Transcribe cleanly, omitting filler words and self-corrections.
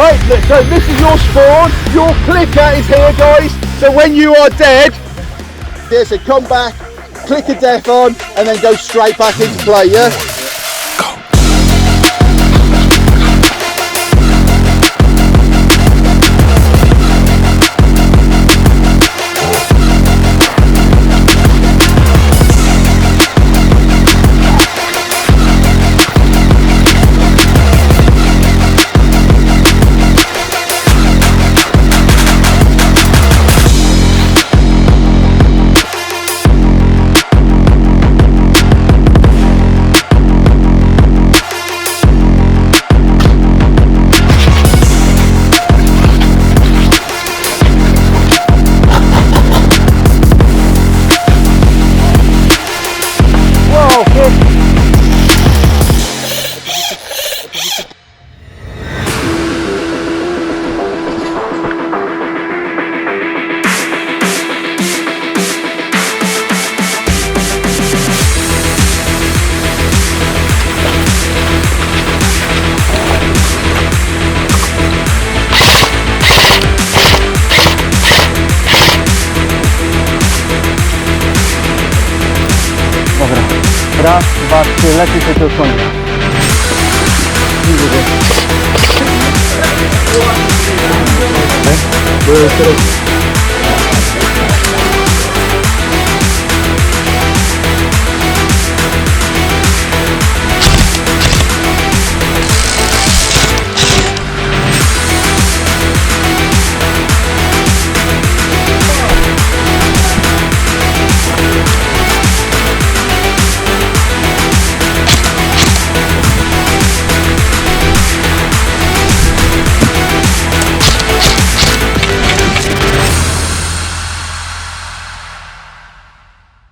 Right, so this is your spawn. Your clicker is here, guys. So when you are dead, so come back, click a death on, and then go straight back into play, yeah? Raz, dwa, trzy, lepiej się to kończy. Bo jest teraz